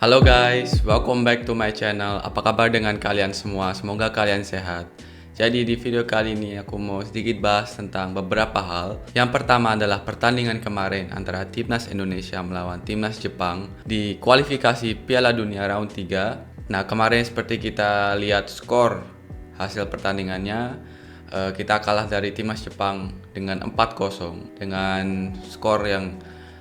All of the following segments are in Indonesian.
Halo guys, welcome back to my channel. Apa kabar dengan kalian semua? Semoga kalian sehat. Jadi di video kali ini aku mau sedikit bahas tentang beberapa hal. Yang pertama adalah pertandingan kemarin antara Timnas Indonesia melawan Timnas Jepang di kualifikasi Piala Dunia round 3. Nah, kemarin seperti kita lihat skor hasil pertandingannya, kita kalah dari Timnas Jepang dengan 4-0 dengan skor yang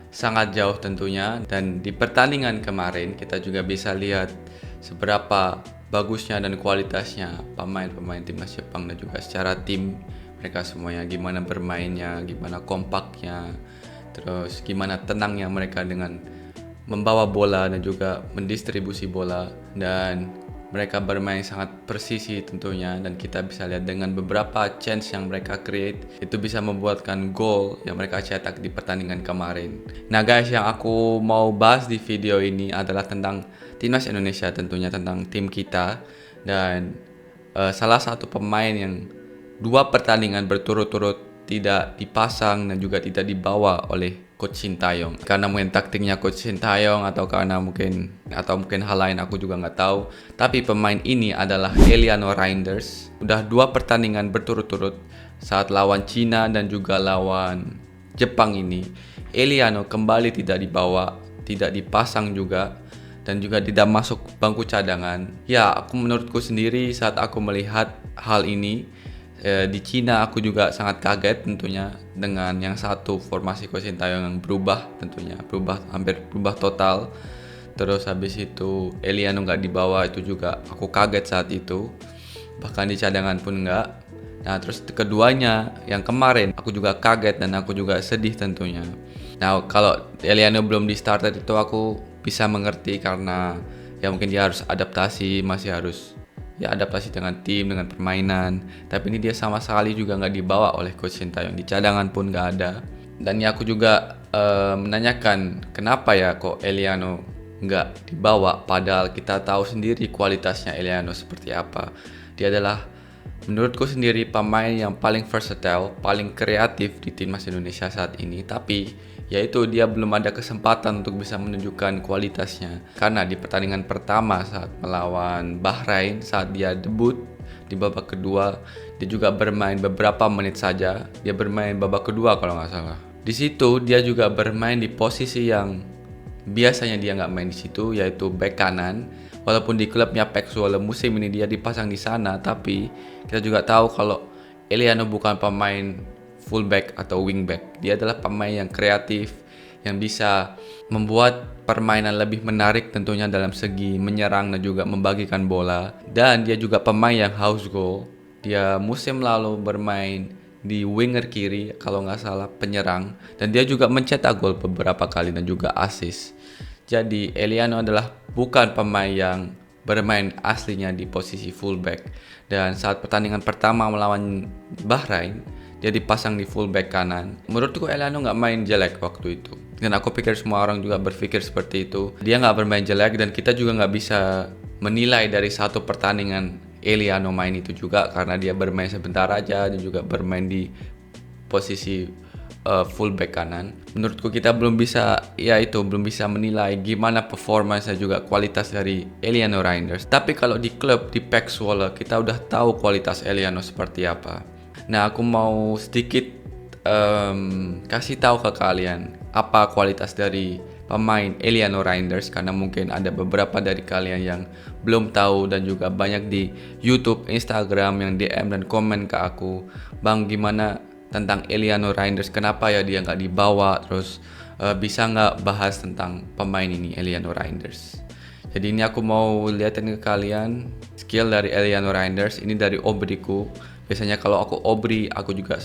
sangat jauh tentunya. Dan di pertandingan kemarin kita juga bisa lihat seberapa bagusnya dan kualitasnya pemain-pemain timnas Jepang dan juga secara tim mereka semuanya, gimana bermainnya, gimana kompaknya, terus gimana tenangnya mereka dengan membawa bola dan juga mendistribusi bola, dan mereka bermain sangat presisi tentunya. Dan kita bisa lihat dengan beberapa chance yang mereka create itu bisa membuatkan gol yang mereka cetak di pertandingan kemarin. Nah guys, yang aku mau bahas di video ini adalah tentang Timnas Indonesia, tentunya tentang tim kita. Dan salah satu pemain yang dua pertandingan berturut-turut tidak dipasang dan juga tidak dibawa oleh Coach Sintayong, karena mungkin taktiknya Coach Sintayong atau karena mungkin hal lain, aku juga nggak tahu. Tapi pemain ini adalah Eliano Reinders. Udah dua pertandingan berturut-turut saat lawan Cina dan juga lawan Jepang ini, Eliano kembali tidak dibawa, tidak dipasang juga, dan juga tidak masuk bangku cadangan. Ya, menurutku sendiri saat aku melihat hal ini di Cina, aku juga sangat kaget tentunya dengan yang satu formasi Coach Sintayong yang hampir berubah total. Terus habis itu Eliano nggak dibawa, itu juga aku kaget saat itu, bahkan di cadangan pun nggak. Nah terus keduanya yang kemarin aku juga kaget dan aku juga sedih tentunya. Nah kalau Eliano belum di starter itu aku bisa mengerti, karena ya mungkin dia harus adaptasi, masih harus adaptasi dengan tim, dengan permainan. Tapi ini dia sama sekali juga nggak dibawa oleh Coach Sintayong, di cadangan pun nggak ada. Dan ya aku juga menanyakan kenapa ya kok Eliano nggak dibawa, padahal kita tahu sendiri kualitasnya Eliano seperti apa. Dia adalah menurutku sendiri pemain yang paling versatile, paling kreatif di timnas Indonesia saat ini. Tapi yaitu dia belum ada kesempatan untuk bisa menunjukkan kualitasnya, karena di pertandingan pertama saat melawan Bahrain, saat dia debut di babak kedua, dia juga bermain beberapa menit saja. Dia bermain babak kedua kalau nggak salah. Di situ dia juga bermain di posisi yang biasanya dia nggak main di situ, yaitu back kanan. Walaupun di klubnya PEC Zwolle musim ini dia dipasang di sana, tapi kita juga tahu kalau Eliano bukan pemain fullback atau wingback. Dia adalah pemain yang kreatif, yang bisa membuat permainan lebih menarik tentunya dalam segi menyerang dan juga membagikan bola. Dan dia juga pemain yang haus gol. Dia musim lalu bermain di winger kiri kalau nggak salah, penyerang, dan dia juga mencetak gol beberapa kali dan juga assist. Jadi Eliano adalah bukan pemain yang bermain aslinya di posisi fullback. Dan saat pertandingan pertama melawan Bahrain, dia dipasang di fullback kanan. Menurutku Eliano nggak main jelek waktu itu, dan aku pikir semua orang juga berpikir seperti itu. Dia nggak bermain jelek, dan kita juga nggak bisa menilai dari satu pertandingan Eliano main itu juga, karena dia bermain sebentar aja dan juga bermain di posisi fullback kanan. Menurutku kita belum bisa menilai gimana performance dan juga kualitas dari Eliano Reinders. Tapi kalau di klub, di PEC Zwolle, kita udah tahu kualitas Eliano seperti apa. Nah, aku mau sedikit kasih tahu ke kalian apa kualitas dari pemain Eliano Reinders, karena mungkin ada beberapa dari kalian yang belum tahu, dan juga banyak di YouTube, Instagram yang DM dan komen ke aku, "Bang, gimana tentang Eliano Reinders, kenapa ya dia nggak dibawa, terus bisa nggak bahas tentang pemain ini, Eliano Reinders." Jadi ini aku mau liatin ke kalian skill dari Eliano Reinders. Ini dari Obriku. Biasanya kalau aku Obri, aku juga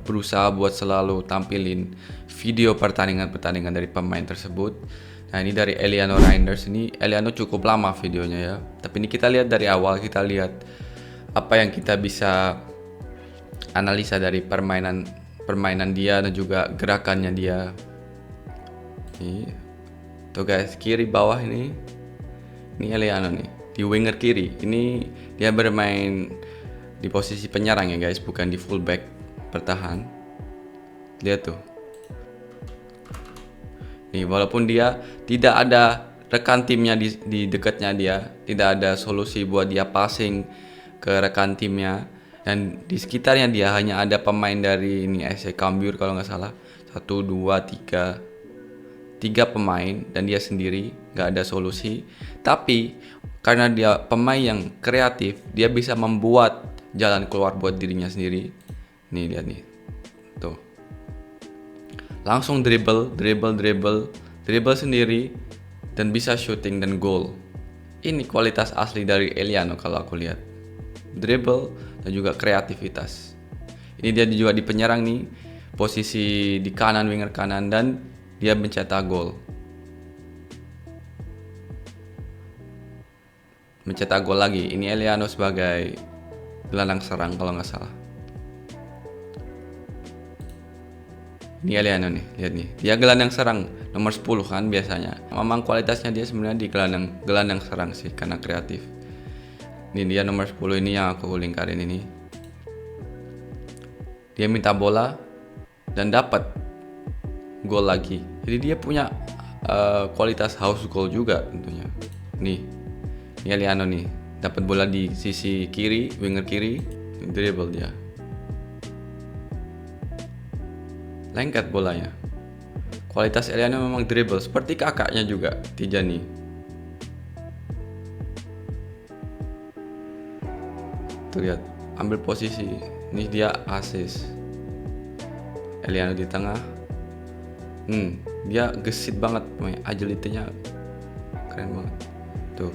berusaha buat selalu tampilin video pertandingan-pertandingan dari pemain tersebut. Nah ini dari Eliano Reinders. Ini Eliano cukup lama videonya ya, tapi ini kita lihat dari awal, kita lihat apa yang kita bisa analisa dari permainan dia dan juga gerakannya dia. Nih, tuh guys, kiri bawah ini Eliano nih, di winger kiri. Ini dia bermain di posisi penyerang ya guys, bukan di fullback bertahan. Lihat tuh. Nih, walaupun dia tidak ada rekan timnya di dekatnya dia, tidak ada solusi buat dia passing ke rekan timnya, dan di sekitarnya dia hanya ada pemain dari ini SC Cambuur kalau nggak salah, 1, 2, 3 pemain dan dia sendiri, nggak ada solusi. Tapi karena dia pemain yang kreatif, dia bisa membuat jalan keluar buat dirinya sendiri. Nih lihat nih, tuh langsung dribble sendiri dan bisa shooting dan goal. Ini kualitas asli dari Eliano kalau aku lihat. Dribble dan juga kreativitas. Ini dia juga di penyerang nih, posisi di kanan, winger kanan, dan dia mencetak gol. Mencetak gol lagi. Ini Eliano sebagai gelandang serang kalau nggak salah. Ini Eliano nih, lihat nih. Dia gelandang serang nomor 10 kan biasanya. Memang kualitasnya dia sebenarnya di gelandang serang sih karena kreatif. Ini dia nomor 10 ini yang aku lingkarin ini. Dia minta bola dan dapat gol lagi. Jadi dia punya kualitas house goal juga tentunya. Nih, ini Eliano nih. Dapat bola di sisi kiri, winger kiri, dribble dia. Lengket bolanya. Kualitas Eliano memang dribble seperti kakaknya juga, Tijani. Tuh lihat, ambil posisi. Ini dia assist. Eliano di tengah. Dia gesit banget, agility-nya keren banget. Tuh.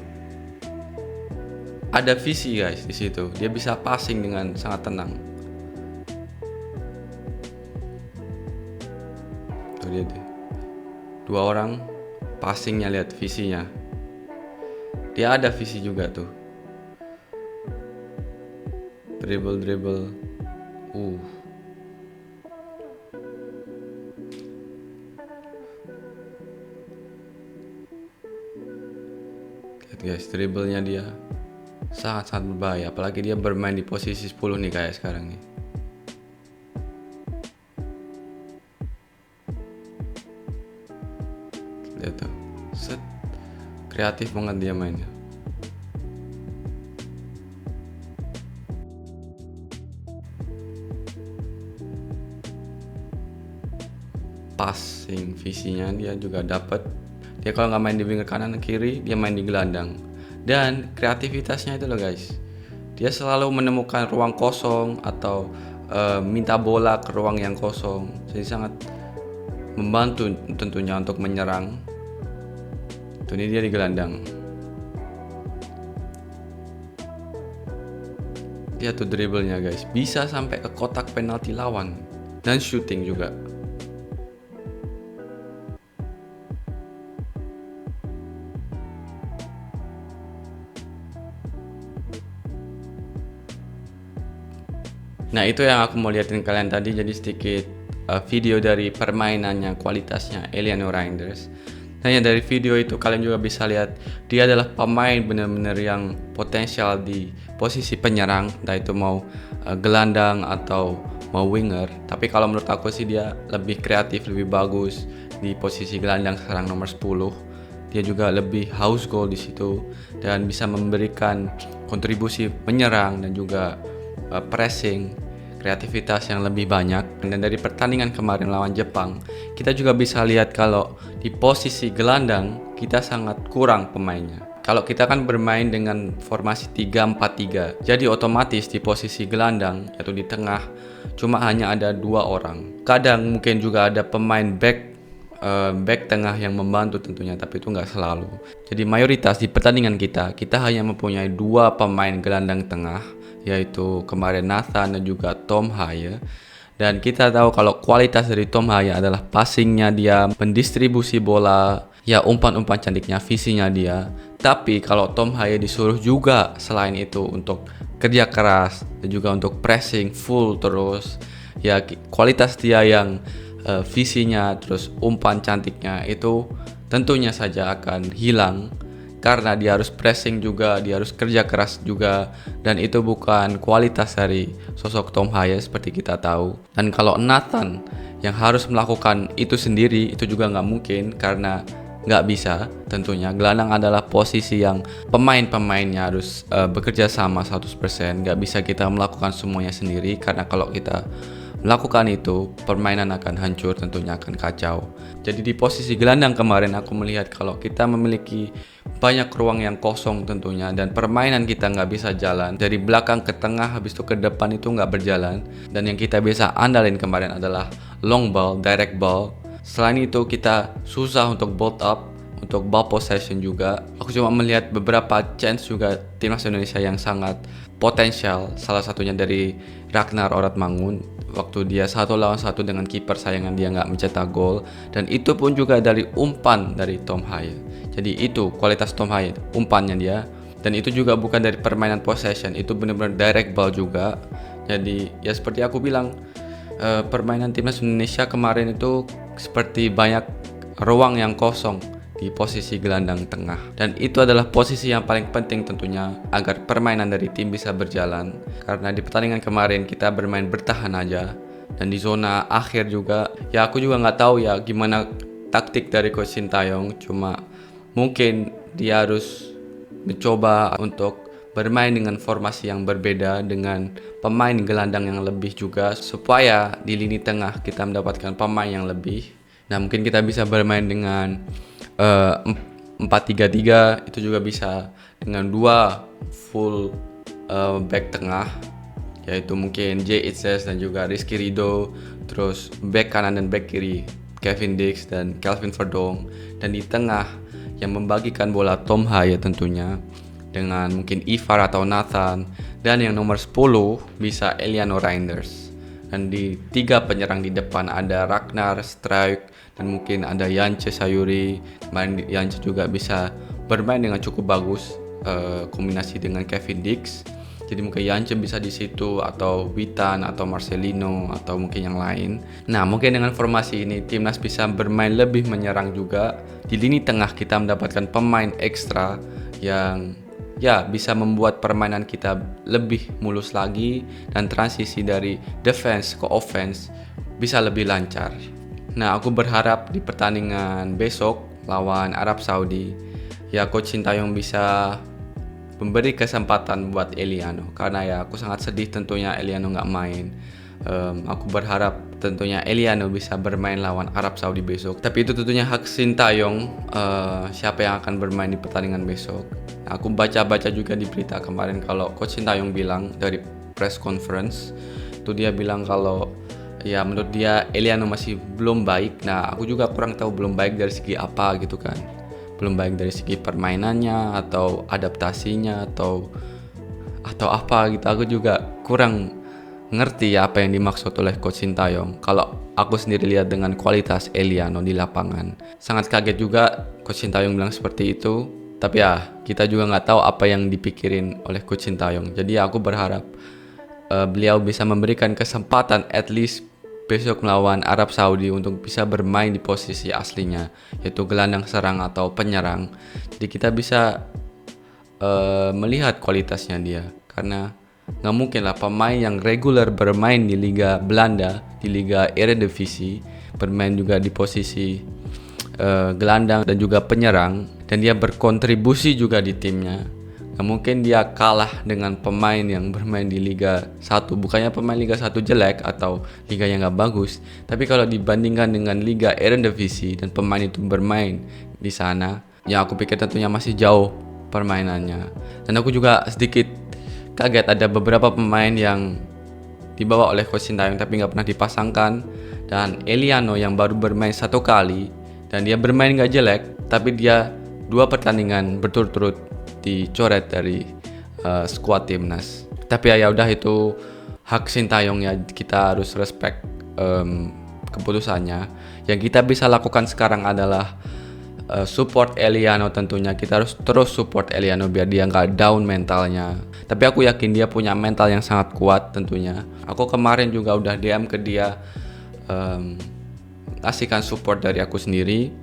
Ada visi guys di situ. Dia bisa passing dengan sangat tenang. Tuh dia deh. 2 orang passingnya, lihat visinya. Dia ada visi juga tuh. Dribble. Lihat guys, dribblenya dia sangat-sangat berbahaya. Apalagi dia bermain di posisi 10 nih kayak sekarang nih. Lihat tuh, set, kreatif banget dia mainnya. Passing visinya dia juga dapat. Dia kalau nggak main di winger kanan kiri, dia main di gelandang. Dan kreativitasnya itu loh guys, dia selalu menemukan ruang kosong atau minta bola ke ruang yang kosong. Jadi sangat membantu tentunya untuk menyerang. Tuh, ini dia di gelandang. Lihat tuh dribblenya guys, bisa sampai ke kotak penalti lawan dan shooting juga. Nah, itu yang aku mau liatin kalian tadi, jadi sedikit video dari permainannya, kualitasnya Eliano Reinders. Dan ya dari video itu kalian juga bisa lihat dia adalah pemain benar-benar yang potensial di posisi penyerang, entah itu mau gelandang atau mau winger. Tapi kalau menurut aku sih dia lebih kreatif, lebih bagus di posisi gelandang serang nomor 10. Dia juga lebih house goal di situ dan bisa memberikan kontribusi menyerang dan juga pressing, kreativitas yang lebih banyak. Dan dari pertandingan kemarin lawan Jepang, kita juga bisa lihat kalau di posisi gelandang kita sangat kurang pemainnya. Kalau kita kan bermain dengan formasi 3-4-3, jadi otomatis di posisi gelandang yaitu di tengah cuma hanya ada 2 orang. Kadang mungkin juga ada pemain back tengah yang membantu tentunya, tapi itu nggak selalu. Jadi mayoritas di pertandingan kita hanya mempunyai 2 pemain gelandang tengah, yaitu kemarin Nathan dan juga Tom Haye. Dan kita tahu kalau kualitas dari Tom Haye adalah passingnya dia, mendistribusi bola, ya umpan-umpan cantiknya, visinya dia. Tapi kalau Tom Haye disuruh juga selain itu untuk kerja keras dan juga untuk pressing full terus, ya kualitas dia yang visinya terus umpan cantiknya itu tentunya saja akan hilang. Karena dia harus pressing juga, dia harus kerja keras juga, dan itu bukan kualitas dari sosok Tom Haye seperti kita tahu. Dan kalau Nathan yang harus melakukan itu sendiri, itu juga nggak mungkin karena nggak bisa tentunya. Gelandang adalah posisi yang pemain-pemainnya harus bekerja sama 100%. Nggak bisa kita melakukan semuanya sendiri, karena kalau kita melakukan itu, permainan akan hancur, tentunya akan kacau. Jadi di posisi gelandang kemarin aku melihat kalau kita memiliki banyak ruang yang kosong tentunya, dan permainan kita nggak bisa jalan dari belakang ke tengah, habis itu ke depan itu nggak berjalan. Dan yang kita bisa andalin kemarin adalah long ball, direct ball. Selain itu kita susah untuk build up, untuk ball possession juga. Aku cuma melihat beberapa chance juga timnas Indonesia yang sangat potensial. Salah satunya dari Ragnar Oratmangun, waktu dia 1-1 dengan kiper, sayangan dia nggak mencetak gol. Dan itu pun juga dari umpan dari Tom Haye. Jadi itu kualitas Tom Haye, umpannya dia. Dan itu juga bukan dari permainan possession, itu benar-benar direct ball juga. Jadi ya seperti aku bilang, permainan timnas Indonesia kemarin itu seperti banyak ruang yang kosong di posisi gelandang tengah, dan itu adalah posisi yang paling penting tentunya agar permainan dari tim bisa berjalan. Karena di pertandingan kemarin kita bermain bertahan aja, dan di zona akhir juga ya aku juga nggak tahu ya gimana taktik dari Coach Sintayong. Cuma mungkin dia harus mencoba untuk bermain dengan formasi yang berbeda, dengan pemain gelandang yang lebih juga, supaya di lini tengah kita mendapatkan pemain yang lebih. Nah, mungkin kita bisa bermain dengan 4-3-3, itu juga bisa dengan 2 full back tengah, yaitu mungkin Jay Itzes dan juga Rizky Ridho, terus back kanan dan back kiri Kevin Dix dan Kelvin Verdong, dan di tengah yang membagikan bola Tom Haye tentunya dengan mungkin Ivar atau Nathan, dan yang nomor 10 bisa Eliano Reinders. Dan di 3 penyerang di depan ada Ragnar, Struijk, dan mungkin ada Yance Sayuri. Kemarin Yance juga bisa bermain dengan cukup bagus, kombinasi dengan Kevin Dix. Jadi mungkin Yance bisa di situ, atau Witan, atau Marcelino, atau mungkin yang lain. Nah, mungkin dengan formasi ini timnas bisa bermain lebih menyerang juga. Di lini tengah kita mendapatkan pemain ekstra yang ya bisa membuat permainan kita lebih mulus lagi, dan transisi dari defense ke offense bisa lebih lancar. Nah, aku berharap di pertandingan besok lawan Arab Saudi ya Coach Sintayong bisa memberi kesempatan buat Eliano, karena ya aku sangat sedih tentunya Eliano nggak main. Aku berharap tentunya Eliano bisa bermain lawan Arab Saudi besok. Tapi itu tentunya hak Sintayong, siapa yang akan bermain di pertandingan besok. Aku baca-baca juga di berita kemarin kalau Coach Sintayong bilang dari press conference itu, dia bilang kalau ya menurut dia Eliano masih belum baik. Nah, aku juga kurang tahu belum baik dari segi apa gitu kan. Belum baik dari segi permainannya atau adaptasinya atau apa gitu. Aku juga kurang ngerti ya apa yang dimaksud oleh Coach Sintayong. Kalau aku sendiri lihat dengan kualitas Eliano di lapangan, sangat kaget juga Coach Sintayong bilang seperti itu. Tapi ya kita juga nggak tahu apa yang dipikirin oleh Coach Sintayong. Jadi aku berharap beliau bisa memberikan kesempatan at least besok melawan Arab Saudi untuk bisa bermain di posisi aslinya, yaitu gelandang serang atau penyerang. Jadi kita bisa melihat kualitasnya dia, karena nggak mungkin lah pemain yang reguler bermain di Liga Belanda, di Liga Eredivisie, bermain juga di posisi gelandang dan juga penyerang, dan dia berkontribusi juga di timnya. Nggak mungkin dia kalah dengan pemain yang bermain di Liga 1. Bukannya pemain Liga 1 jelek atau liga yang nggak bagus, tapi kalau dibandingkan dengan Liga Eredivisie dan pemain itu bermain di sana, ya aku pikir tentunya masih jauh permainannya. Dan aku juga sedikit kaget ada beberapa pemain yang dibawa oleh Coach Sintayong tapi nggak pernah dipasangkan. Dan Eliano yang baru bermain 1 kali dan dia bermain nggak jelek, tapi dia 2 pertandingan berturut-turut dicoret dari skuad timnas. Tapi ya udah, itu hak Sintayong ya, kita harus respect keputusannya. Yang kita bisa lakukan sekarang adalah support Eliano tentunya. Kita harus terus support Eliano biar dia nggak down mentalnya. Tapi aku yakin dia punya mental yang sangat kuat tentunya. Aku kemarin juga udah DM ke dia, kasihkan support dari aku sendiri.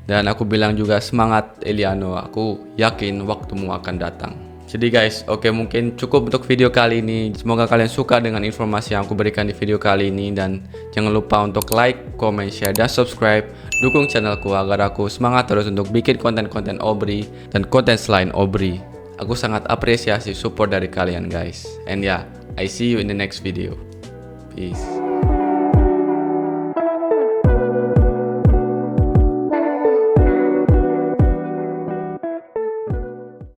Dan aku bilang juga semangat Eliano, aku yakin waktumu akan datang. Jadi guys, oke, mungkin cukup untuk video kali ini. Semoga kalian suka dengan informasi yang aku berikan di video kali ini. Dan jangan lupa untuk like, comment, share, dan subscribe. Dukung channelku agar aku semangat terus untuk bikin konten-konten Obri dan konten selain Obri. Aku sangat apresiasi support dari kalian guys. And yeah, I see you in the next video. Peace.